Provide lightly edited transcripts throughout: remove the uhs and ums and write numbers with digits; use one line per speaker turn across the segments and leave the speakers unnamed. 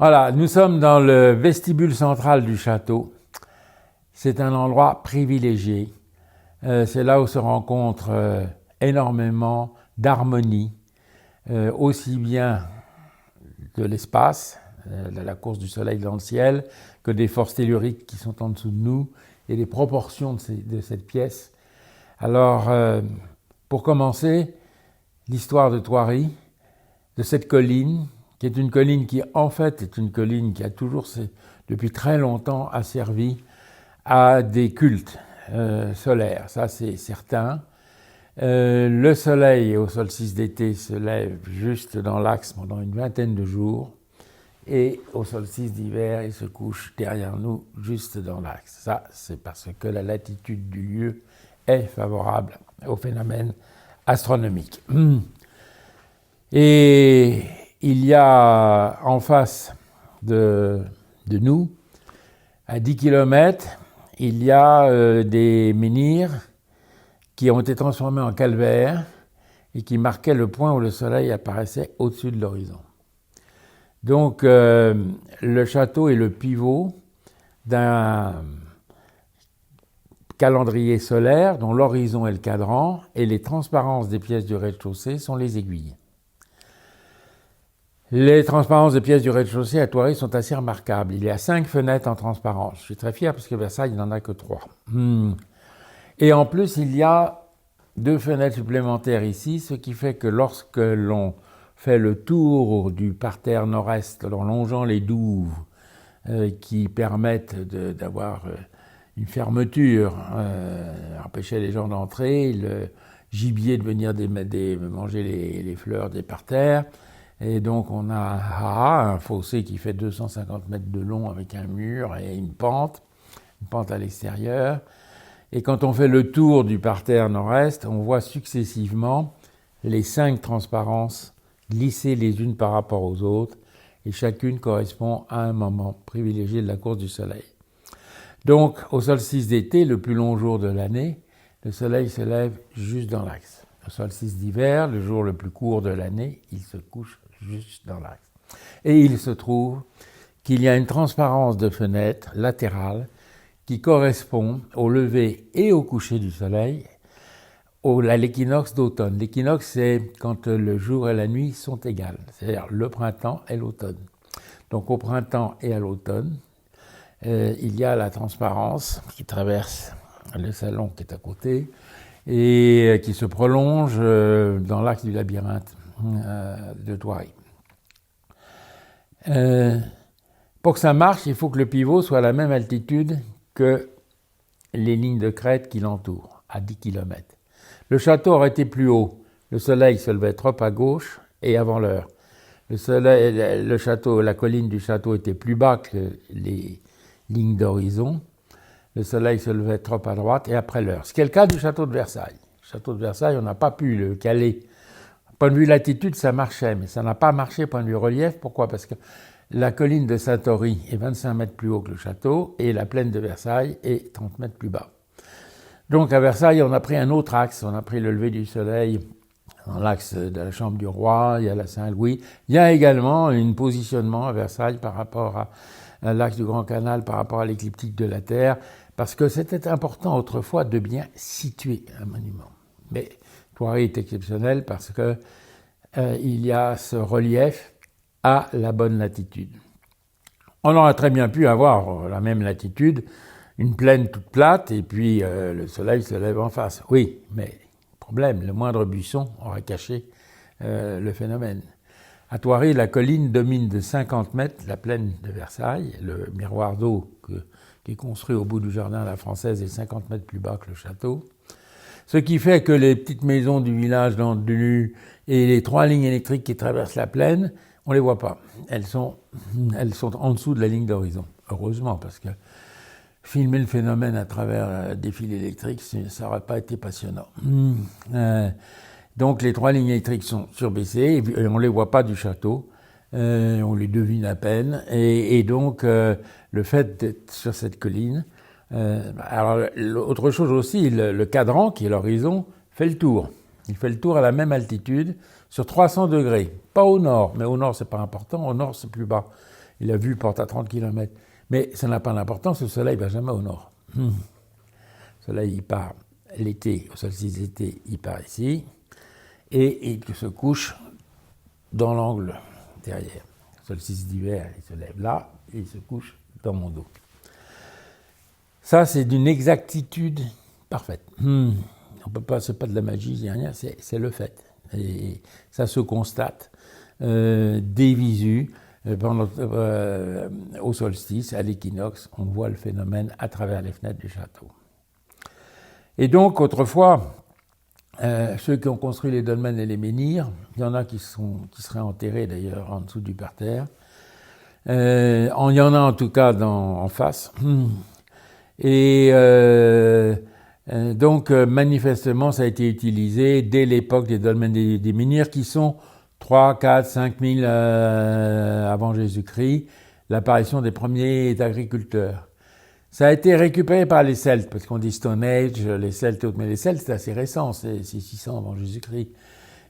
Voilà, nous sommes dans le vestibule central du château. C'est un endroit privilégié. C'est là où se rencontrent énormément d'harmonie, aussi bien de l'espace, de la course du soleil dans le ciel, que des forces telluriques qui sont en dessous de nous, et les proportions de cette pièce. Alors, pour commencer, l'histoire de Thoiry, de cette colline, qui est une colline qui, en fait, est une colline qui a toujours, depuis très longtemps, a servi à des cultes solaires, ça c'est certain. Le soleil, au solstice d'été, se lève juste dans l'axe pendant une vingtaine de jours, et au solstice d'hiver, il se couche derrière nous, juste dans l'axe. Ça, c'est parce que la latitude du lieu est favorable au phénomène astronomique. Et il y a en face de nous, à 10 km, il y a des menhirs qui ont été transformés en calvaires et qui marquaient le point où le soleil apparaissait au-dessus de l'horizon. Donc, le château est le pivot d'un calendrier solaire dont l'horizon est le cadran et les transparences des pièces du rez-de-chaussée sont les aiguilles. Les transparences des pièces du rez-de-chaussée à Thoiry sont assez remarquables. Il y a 5 fenêtres en transparence. Je suis très fier parce que Versailles, il n'en a que 3. Et en plus, il y a 2 fenêtres supplémentaires ici, ce qui fait que lorsque l'on fait le tour du parterre nord-est, en longeant les douves qui permettent d'avoir une fermeture, empêcher les gens d'entrer, le gibier de venir manger les fleurs des parterres. Et donc on a un fossé qui fait 250 mètres de long avec un mur et une pente à l'extérieur. Et quand on fait le tour du parterre nord-est, on voit successivement les 5 transparences glisser les unes par rapport aux autres, et chacune correspond à un moment privilégié de la course du soleil. Donc, au solstice d'été, le plus long jour de l'année, le soleil se lève juste dans l'axe. Au solstice d'hiver, le jour le plus court de l'année, il se couche juste dans l'axe. Et il se trouve qu'il y a une transparence de fenêtre latérale qui correspond au lever et au coucher du soleil à l'équinoxe d'automne. L'équinoxe, c'est quand le jour et la nuit sont égales, c'est-à-dire le printemps et l'automne. Donc au printemps et à l'automne, il y a la transparence qui traverse le salon qui est à côté et qui se prolonge dans l'axe du labyrinthe de Thoiry. Pour que ça marche, il faut que le pivot soit à la même altitude que les lignes de crête qui l'entourent, à 10 km. Le château aurait été plus haut. Le soleil se levait trop à gauche et avant l'heure. Le château, la colline du château était plus bas que les lignes d'horizon. Le soleil se levait trop à droite et après l'heure. Ce qui est le cas du château de Versailles. Le château de Versailles, on n'a pas pu le caler. Point de vue latitude, ça marchait, mais ça n'a pas marché point de vue relief. Pourquoi ? Parce que la colline de Saint-Thory est 25 mètres plus haut que le château et la plaine de Versailles est 30 mètres plus bas. Donc à Versailles, on a pris un autre axe. On a pris le lever du soleil dans l'axe de la Chambre du Roi, il y a la Saint-Louis. Il y a également un positionnement à Versailles par rapport à l'axe du Grand Canal, par rapport à l'écliptique de la Terre, parce que c'était important autrefois de bien situer un monument. Mais Thoiry est exceptionnel parce que il y a ce relief à la bonne latitude. On aurait très bien pu avoir la même latitude, une plaine toute plate, et puis le soleil se lève en face. Oui, mais problème, le moindre buisson aurait caché le phénomène. À Thoiry, la colline domine de 50 mètres la plaine de Versailles. Le miroir d'eau qui est construit au bout du jardin à la française est 50 mètres plus bas que le château. Ce qui fait que les petites maisons du village d'Andelus et les 3 lignes électriques qui traversent la plaine, on ne les voit pas. Elles sont en dessous de la ligne d'horizon. Heureusement, parce que filmer le phénomène à travers des fils électriques, ça n'aurait pas été passionnant. Donc les 3 lignes électriques sont surbaissées et on ne les voit pas du château. On les devine à peine. Et donc le fait d'être sur cette colline... alors autre chose aussi, le cadran, qui est l'horizon, fait le tour. Il fait le tour à la même altitude, sur 300 degrés. Pas au nord, mais au nord c'est pas important, au nord c'est plus bas. et la vue porte à 30 km. Mais ça n'a pas d'importance, le soleil ne va jamais au nord. Le soleil, il part l'été, au solstice d'été, il part ici, et il se couche dans l'angle derrière. Le solstice d'hiver, il se lève là, et il se couche dans mon dos. Ça, c'est d'une exactitude parfaite. On peut pas, c'est pas de la magie, rien, c'est le fait. Et ça se constate des visus au solstice, à l'équinoxe, on voit le phénomène à travers les fenêtres du château. Et donc, autrefois, ceux qui ont construit les dolmens et les menhirs, il y en a qui seraient enterrés d'ailleurs en dessous du parterre. Il y en a en tout cas en face. Et donc, manifestement, ça a été utilisé dès l'époque des dolmens des menhirs qui sont 3, 4, 5 000 avant Jésus-Christ, l'apparition des premiers agriculteurs. Ça a été récupéré par les Celtes, parce qu'on dit Stone Age, les Celtes et autres, mais les Celtes, c'est assez récent, c'est 600 avant Jésus-Christ.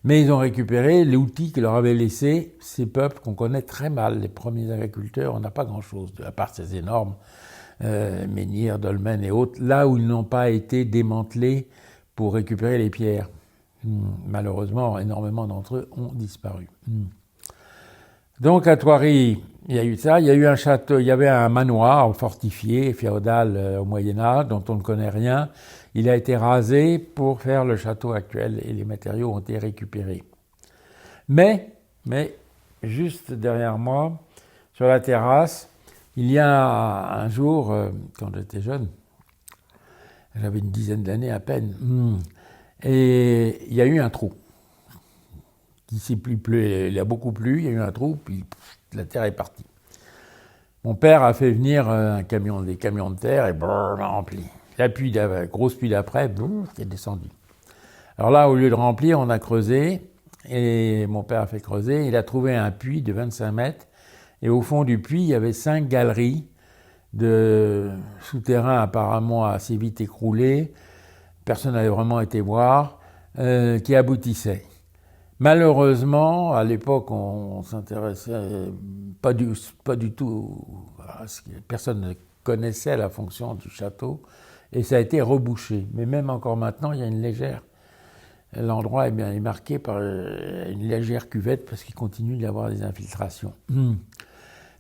Mais ils ont récupéré l'outil que leur avaient laissé ces peuples qu'on connaît très mal, les premiers agriculteurs. On n'a pas grand-chose, à part ces énormes menhirs, dolmens et autres, là où ils n'ont pas été démantelés pour récupérer les pierres. Malheureusement, énormément d'entre eux ont disparu. Donc à Thoiry, il y a eu ça, il y a eu un château, il y avait un manoir fortifié, féodal au Moyen-Âge, dont on ne connaît rien. Il a été rasé pour faire le château actuel et les matériaux ont été récupérés. Mais juste derrière moi, sur la terrasse, il y a un jour, quand j'étais jeune, j'avais une dizaine d'années à peine, et il y a eu un trou. Il a beaucoup plu, il y a eu un trou, puis la terre est partie. Mon père a fait venir des camions de terre et l'a rempli. La grosse pluie d'après, c'est descendu. Alors là, au lieu de remplir, on a creusé, et mon père a fait creuser, il a trouvé un puits de 25 mètres, et au fond du puits, il y avait 5 galeries de souterrains apparemment assez vite écroulés, personne n'avait vraiment été voir, qui aboutissaient. Malheureusement, à l'époque, on s'intéressait pas du tout à ce que personne ne connaissait la fonction du château, et ça a été rebouché. Mais même encore maintenant, il y a une légère... L'endroit est marqué par une légère cuvette parce qu'il continue d'y avoir des infiltrations.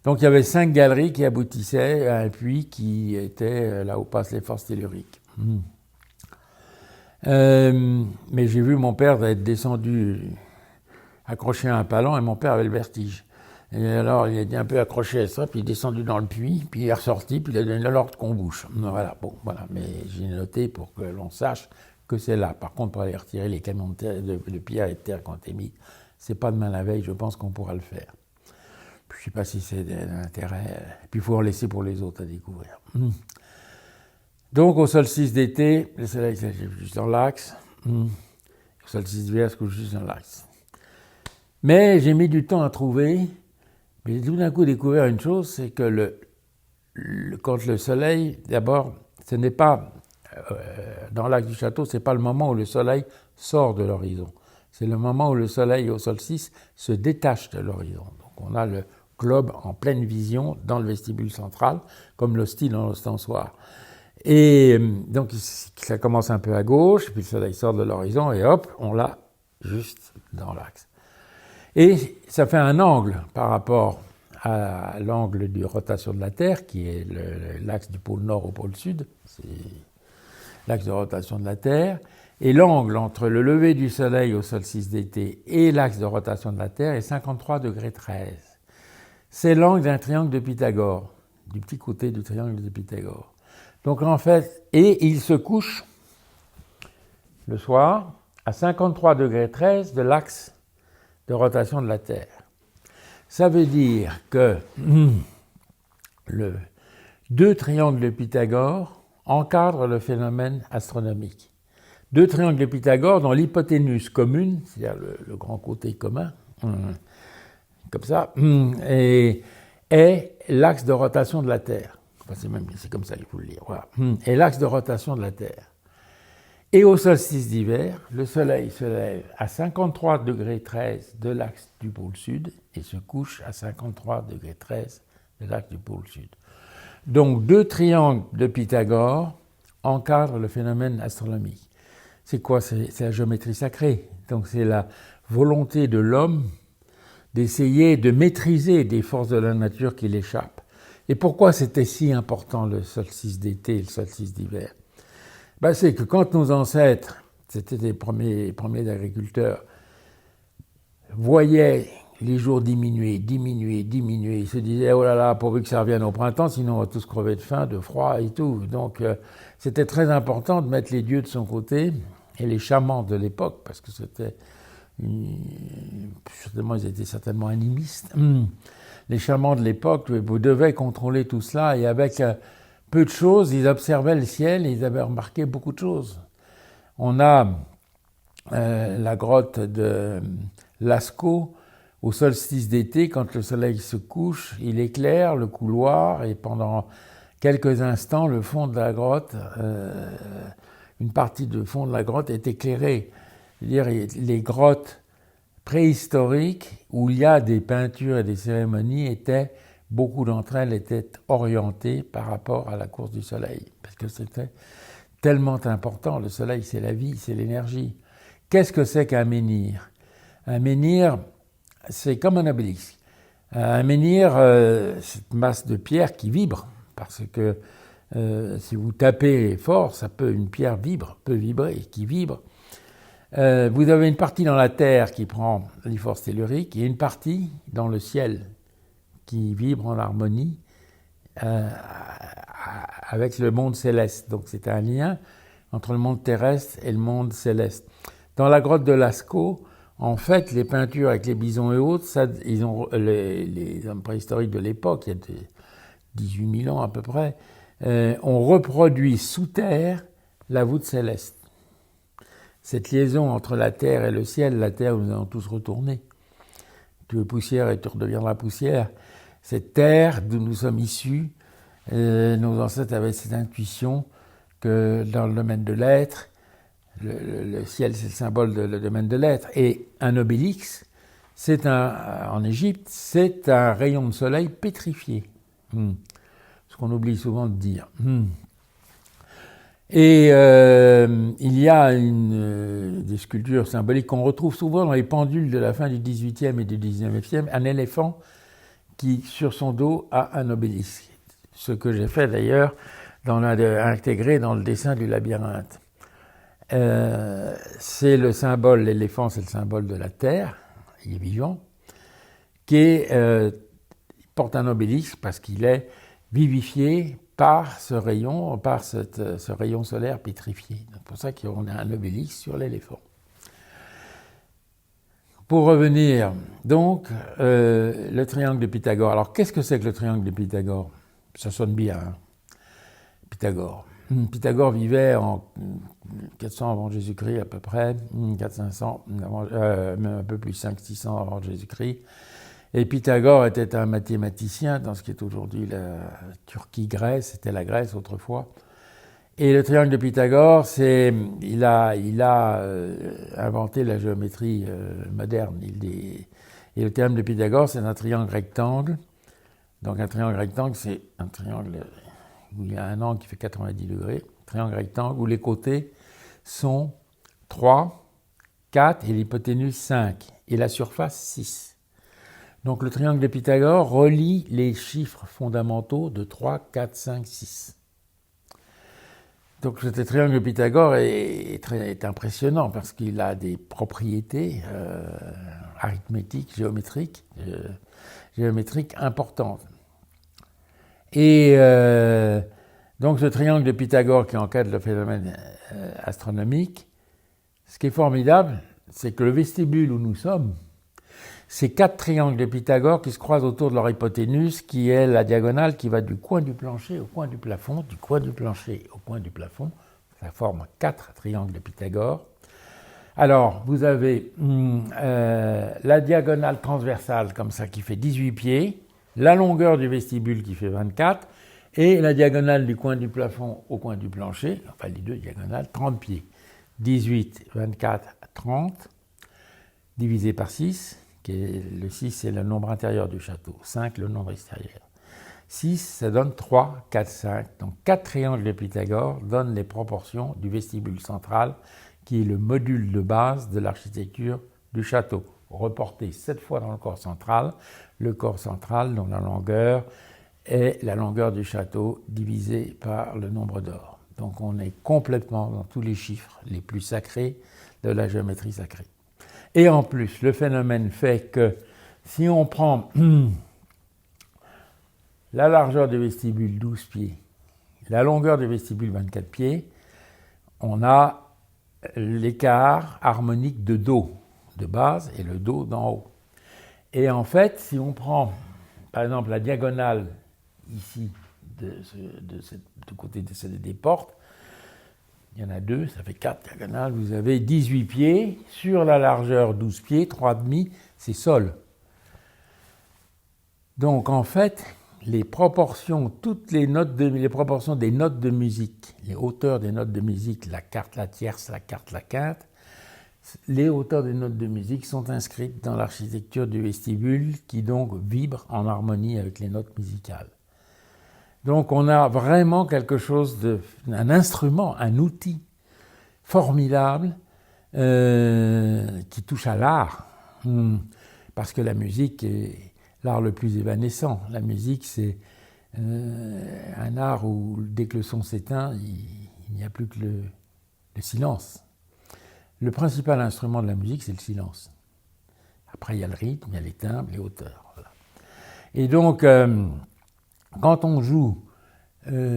Donc il y avait 5 galeries qui aboutissaient à un puits qui était là où passent les forces telluriques. Mais j'ai vu mon père être descendu, accroché à un palan, et mon père avait le vertige. Et alors il était un peu accroché à ça, puis il est descendu dans le puits, puis il est ressorti, puis il a donné l'ordre qu'on bouche. Voilà, bon, voilà. Mais j'ai noté pour que l'on sache que c'est là. Par contre, pour aller retirer les camions de pierre et de terre qu'on a mis, c'est pas demain la veille, je pense qu'on pourra le faire. Je ne sais pas si c'est d'intérêt. Puis il faut en laisser pour les autres à découvrir. Donc au solstice d'été, le soleil se lève juste dans l'axe. Au solstice d'hiver, se couche juste dans l'axe. Mais j'ai mis du temps à trouver. Mais j'ai tout d'un coup découvert une chose, c'est que quand le soleil, d'abord, ce n'est pas dans l'axe du château, c'est pas le moment où le soleil sort de l'horizon. C'est le moment où le soleil au solstice se détache de l'horizon. Donc on a le globe en pleine vision dans le vestibule central, comme le style dans l'ostensoir. Et donc ça commence un peu à gauche, puis le soleil sort de l'horizon et hop, on l'a juste dans l'axe. Et ça fait un angle par rapport à l'angle de rotation de la Terre, qui est l'axe du pôle nord au pôle sud, c'est l'axe de rotation de la Terre, et l'angle entre le lever du soleil au solstice d'été et l'axe de rotation de la Terre est 53 degrés 13. C'est l'angle d'un triangle de Pythagore, du petit côté du triangle de Pythagore. Donc en fait, et il se couche le soir à 53 degrés 13 de l'axe de rotation de la Terre. Ça veut dire que deux triangles de Pythagore encadrent le phénomène astronomique. Deux triangles de Pythagore dont l'hypoténuse commune, c'est-à-dire le grand côté commun, comme ça, est l'axe de rotation de la Terre. Enfin, c'est comme ça qu'il faut le lire. Voilà. Et l'axe de rotation de la Terre. Et au solstice d'hiver, le soleil se lève à 53 degrés 13 de l'axe du pôle sud et se couche à 53 degrés 13 de l'axe du pôle sud. Donc, 2 triangles de Pythagore encadrent le phénomène astronomique. C'est quoi? C'est la géométrie sacrée. Donc, c'est la volonté de l'homme d'essayer de maîtriser des forces de la nature qui l'échappent. Et pourquoi c'était si important le solstice d'été et le solstice d'hiver? C'est que quand nos ancêtres, c'était les premiers agriculteurs, voyaient les jours diminuer, ils se disaient « Oh là là, pourvu que ça revienne au printemps, sinon on va tous crever de faim, de froid et tout ». Donc c'était très important de mettre les dieux de son côté et les chamans de l'époque, parce que ils étaient certainement animistes. Les chamans de l'époque devaient contrôler tout cela, et avec peu de choses, ils observaient le ciel et ils avaient remarqué beaucoup de choses. On a la grotte de Lascaux, au solstice d'été, quand le soleil se couche, il éclaire le couloir, et pendant quelques instants, le fond de la grotte, une partie du fond de la grotte est éclairée. C'est-à-dire les grottes préhistoriques où il y a des peintures et des cérémonies beaucoup d'entre elles étaient orientées par rapport à la course du soleil, parce que c'était tellement important. Le soleil, c'est la vie, c'est l'énergie. Qu'est-ce que c'est qu'un menhir? Un menhir, c'est comme un obélisque. Un menhir, c'est une masse de pierre qui vibre, parce que si vous tapez fort, une pierre peut vibrer, qui vibre. Vous avez une partie dans la terre qui prend les forces telluriques et une partie dans le ciel qui vibre en harmonie avec le monde céleste. Donc c'est un lien entre le monde terrestre et le monde céleste. Dans la grotte de Lascaux, en fait, les peintures avec les bisons et autres, les hommes préhistoriques de l'époque, il y a 18 000 ans à peu près, ont reproduit sous terre la voûte céleste. Cette liaison entre la terre et le ciel, la terre où nous allons tous retourner. Tu es poussière et tu redeviendras poussière. Cette terre d'où nous sommes issus, nos ancêtres avaient cette intuition que dans le domaine de l'être, le ciel c'est le symbole du domaine de l'être, et un obélix, en Égypte, c'est un rayon de soleil pétrifié. Ce qu'on oublie souvent de dire. Et il y a des sculptures symboliques qu'on retrouve souvent dans les pendules de la fin du XVIIIe et du XIXe, un éléphant qui, sur son dos, a un obélisque. Ce que j'ai fait d'ailleurs, intégré dans le dessin du labyrinthe. C'est le symbole, l'éléphant, c'est le symbole de la terre, il est vivant, qui porte un obélisque parce qu'il est vivifié par ce rayon, ce rayon solaire pétrifié. C'est pour ça qu'on a un obélisque sur l'éléphant. Pour revenir, donc, le triangle de Pythagore. Alors, qu'est-ce que c'est que le triangle de Pythagore? Ça sonne bien, hein? Pythagore. Pythagore vivait en 400 avant Jésus-Christ à peu près, 400-500, même un peu plus, 500-600 avant Jésus-Christ. Et Pythagore était un mathématicien dans ce qui est aujourd'hui la Turquie-Grèce, c'était la Grèce autrefois. Et le triangle de Pythagore, il a inventé la géométrie moderne. Et le triangle de Pythagore, c'est un triangle rectangle. Donc un triangle rectangle, c'est un triangle où il y a un angle qui fait 90 degrés. Triangle rectangle où les côtés sont 3, 4 et l'hypoténuse 5. Et la surface 6. Donc le triangle de Pythagore relie les chiffres fondamentaux de 3, 4, 5, 6. Donc ce triangle de Pythagore est impressionnant parce qu'il a des propriétés arithmétiques, géométriques importantes. Et donc ce triangle de Pythagore qui encadre le phénomène astronomique, ce qui est formidable, c'est que le vestibule où nous sommes, c'est 4 triangles de Pythagore qui se croisent autour de leur hypoténuse, qui est la diagonale qui va du coin du plancher au coin du plafond, du coin du plancher au coin du plafond. Ça forme 4 triangles de Pythagore. Alors, vous avez la diagonale transversale, comme ça, qui fait 18 pieds, la longueur du vestibule qui fait 24, et la diagonale du coin du plafond au coin du plancher, enfin les deux diagonales, 30 pieds. 18, 24, 30, divisé par 6. Le 6, c'est le nombre intérieur du château. 5, le nombre extérieur. 6, ça donne 3, 4, 5. Donc 4 triangles de Pythagore donnent les proportions du vestibule central, qui est le module de base de l'architecture du château. Reporté 7 fois dans le corps central dont la longueur est la longueur du château divisée par le nombre d'or. Donc on est complètement dans tous les chiffres les plus sacrés de la géométrie sacrée. Et en plus, le phénomène fait que si on prend la largeur du vestibule 12 pieds, la longueur du vestibule 24 pieds, on a l'écart harmonique de Do de base et le Do d'en haut. Et en fait, si on prend par exemple la diagonale ici du côté des portes, il y en a 2, ça fait 4 diagonales, vous avez 18 pieds, sur la largeur 12 pieds, 3,5, c'est sol. Donc en fait, les proportions, les proportions des notes de musique, les hauteurs des notes de musique, la quarte, la tierce, la quarte, la quinte, les hauteurs des notes de musique sont inscrites dans l'architecture du vestibule qui donc vibre en harmonie avec les notes musicales. Donc on a vraiment quelque chose un instrument, un outil formidable qui touche à l'art, parce que la musique est l'art le plus évanescent. La musique, c'est un art où dès que le son s'éteint, il n'y a plus que le silence. Le principal instrument de la musique, c'est le silence. Après, il y a le rythme, il y a les timbres, les hauteurs. Voilà. Et donc, quand on joue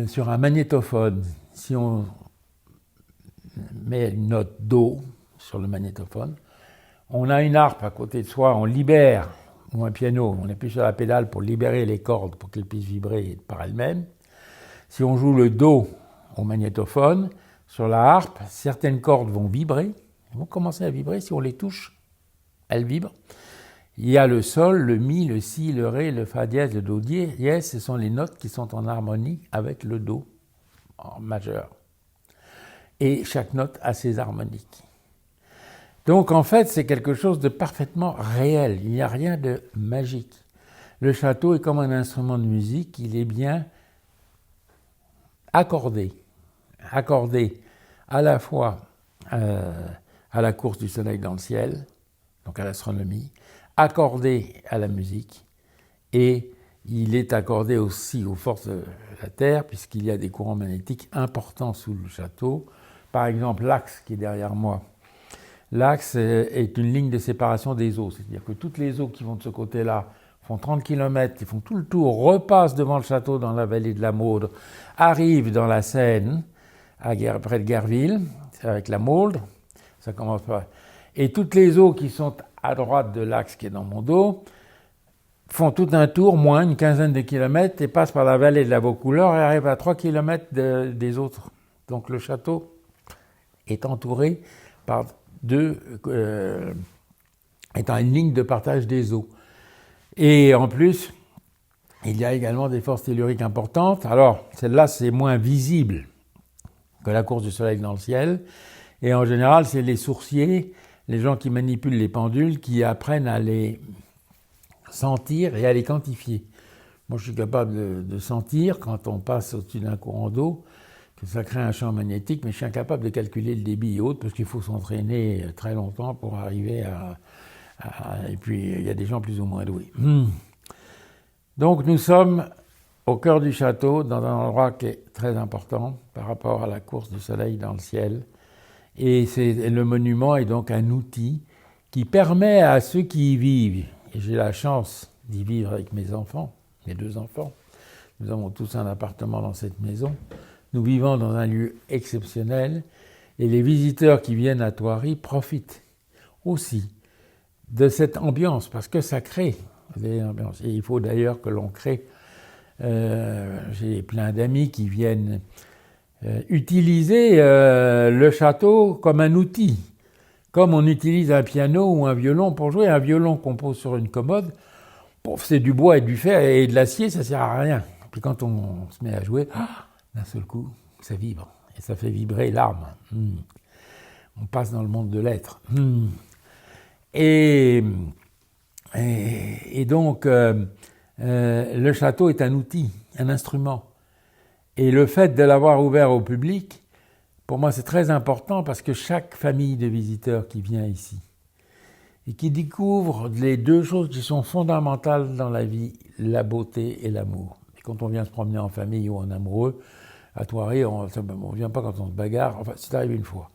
sur un magnétophone, si on met une note Do sur le magnétophone, on a une harpe à côté de soi, on libère, ou un piano, on appuie sur la pédale pour libérer les cordes pour qu'elles puissent vibrer par elles-mêmes. Si on joue le Do au magnétophone, sur la harpe, certaines cordes vont vibrer, elles vont commencer à vibrer, si on les touche, elles vibrent. Il y a le sol, le mi, le si, le ré, le fa dièse, le do dièse, ce sont les notes qui sont en harmonie avec le do en majeur. Et chaque note a ses harmoniques. Donc en fait, c'est quelque chose de parfaitement réel, il n'y a rien de magique. Le château est comme un instrument de musique, il est bien accordé à la fois à la course du soleil dans le ciel, donc à l'astronomie, accordé à la musique, et il est accordé aussi aux forces de la Terre, puisqu'il y a des courants magnétiques importants sous le château. Par exemple, l'axe qui est derrière moi. L'axe est une ligne de séparation des eaux, c'est-à-dire que toutes les eaux qui vont de ce côté-là font 30 km, ils font tout le tour, repassent devant le château dans la vallée de la Mauldre, arrivent dans la Seine, près de Guerville, avec la Mauldre, ça commence par... Et toutes les eaux qui sont à droite de l'axe qui est dans mon dos font tout un tour, moins une quinzaine de kilomètres, et passent par la vallée de la Vaucouleurs et arrivent à 3 km des autres. Donc le château est entouré par étant une ligne de partage des eaux. Et en plus, il y a également des forces telluriques importantes. Alors, celle-là, c'est moins visible que la course du soleil dans le ciel. Et en général, c'est les sourciers, les gens qui manipulent les pendules, qui apprennent à les sentir et à les quantifier. Moi, je suis capable de sentir, quand on passe au-dessus d'un courant d'eau, que ça crée un champ magnétique, mais je suis incapable de calculer le débit et autres, parce qu'il faut s'entraîner très longtemps pour arriver et puis, il y a des gens plus ou moins doués. Donc, nous sommes au cœur du château, dans un endroit qui est très important par rapport à la course du soleil dans le ciel. Et le monument est donc un outil qui permet à ceux qui y vivent, et j'ai la chance d'y vivre avec mes enfants, mes 2 enfants, nous avons tous un appartement dans cette maison, nous vivons dans un lieu exceptionnel, et les visiteurs qui viennent à Thoiry profitent aussi de cette ambiance, parce que ça crée des ambiances. Et il faut d'ailleurs que l'on crée. J'ai plein d'amis qui viennent utiliser le château comme un outil. Comme on utilise un piano ou un violon pour jouer. Un violon qu'on pose sur une commode, c'est du bois et du fer et de l'acier, ça sert à rien. Puis quand on se met à jouer, d'un seul coup, ça vibre. Et ça fait vibrer l'âme. On passe dans le monde de l'être. Et donc, Le château est un outil, un instrument. Et le fait de l'avoir ouvert au public, pour moi, c'est très important parce que chaque famille de visiteurs qui vient ici et qui découvre les deux choses qui sont fondamentales dans la vie, la beauté et l'amour. Et quand on vient se promener en famille ou en amoureux, à Thoiry, on ne vient pas quand on se bagarre, enfin, c'est arrivé une fois.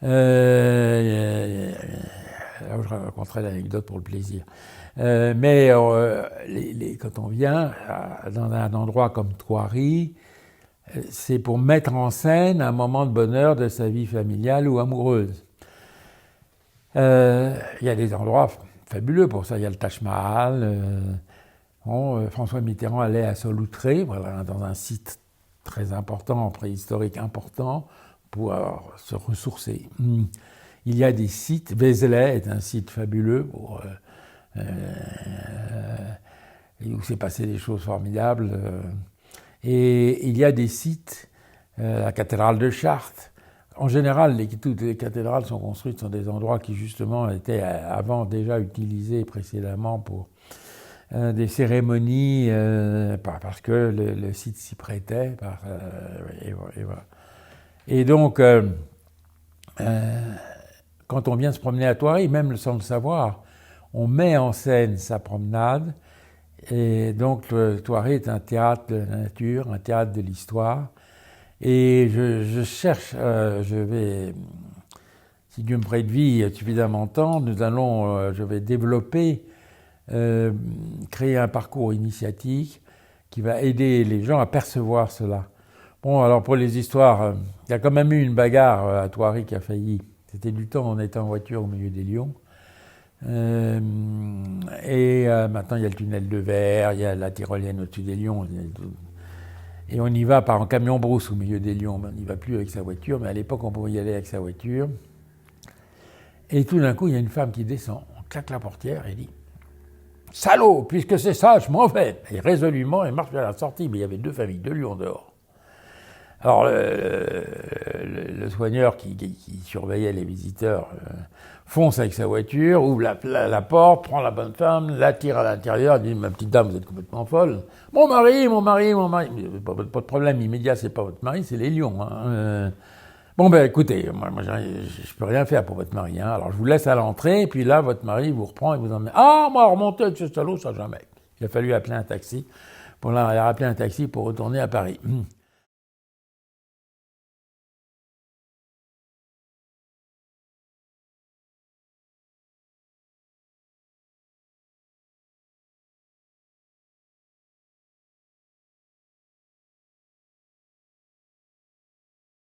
Je raconterai l'anecdote pour le plaisir. Quand on vient dans un endroit comme Thoiry, c'est pour mettre en scène un moment de bonheur de sa vie familiale ou amoureuse. Il y a des endroits fabuleux pour ça. Il y a le Taj Mahal. François Mitterrand allait à Soloutré, voilà, dans un site très important, préhistorique important, pour se ressourcer. Il y a des sites. Vézelay est un site fabuleux où s'est passé des choses formidables. Et il y a des sites, la cathédrale de Chartres. En général, toutes les cathédrales sont construites sur des endroits qui justement étaient avant déjà utilisés précédemment pour des cérémonies, parce que le site s'y prêtait. Et voilà. Et donc, quand on vient se promener à Thoiry, même sans le savoir, on met en scène sa promenade. Et donc, Thoiry est un théâtre de la nature, un théâtre de l'histoire. Et je cherche, si Dieu me prête vie suffisamment de temps, je vais développer, créer un parcours initiatique qui va aider les gens à percevoir cela. Bon, alors pour les histoires, il y a quand même eu une bagarre à Thoiry qui a failli. C'était du temps, on était en voiture au milieu des lions. Maintenant, il y a le tunnel de verre, il y a la tyrolienne au-dessus des lions. Et on y va en camion brousse au milieu des lions. On n'y va plus avec sa voiture, mais à l'époque, on pouvait y aller avec sa voiture. Et tout d'un coup, il y a une femme qui descend, on claque la portière et dit « Salaud, puisque c'est ça, je m'en vais !» Et résolument, elle marche vers la sortie, mais il y avait 2 familles de lions dehors. Alors, le soigneur qui surveillait les visiteurs fonce avec sa voiture, ouvre la porte, prend la bonne femme, la tire à l'intérieur, dit « Ma petite dame, vous êtes complètement folle. »« Mon mari. » Pas de problème immédiat, c'est pas votre mari, c'est les lions. Hein. Bon, ben écoutez, moi je peux rien faire pour votre mari. Hein. Alors, je vous laisse à l'entrée, et puis là, votre mari vous reprend et vous emmène. « Ah, moi, remonter avec ce salaud, ça jamais. » Il a fallu appeler un taxi. Il a appelé un taxi pour retourner à Paris.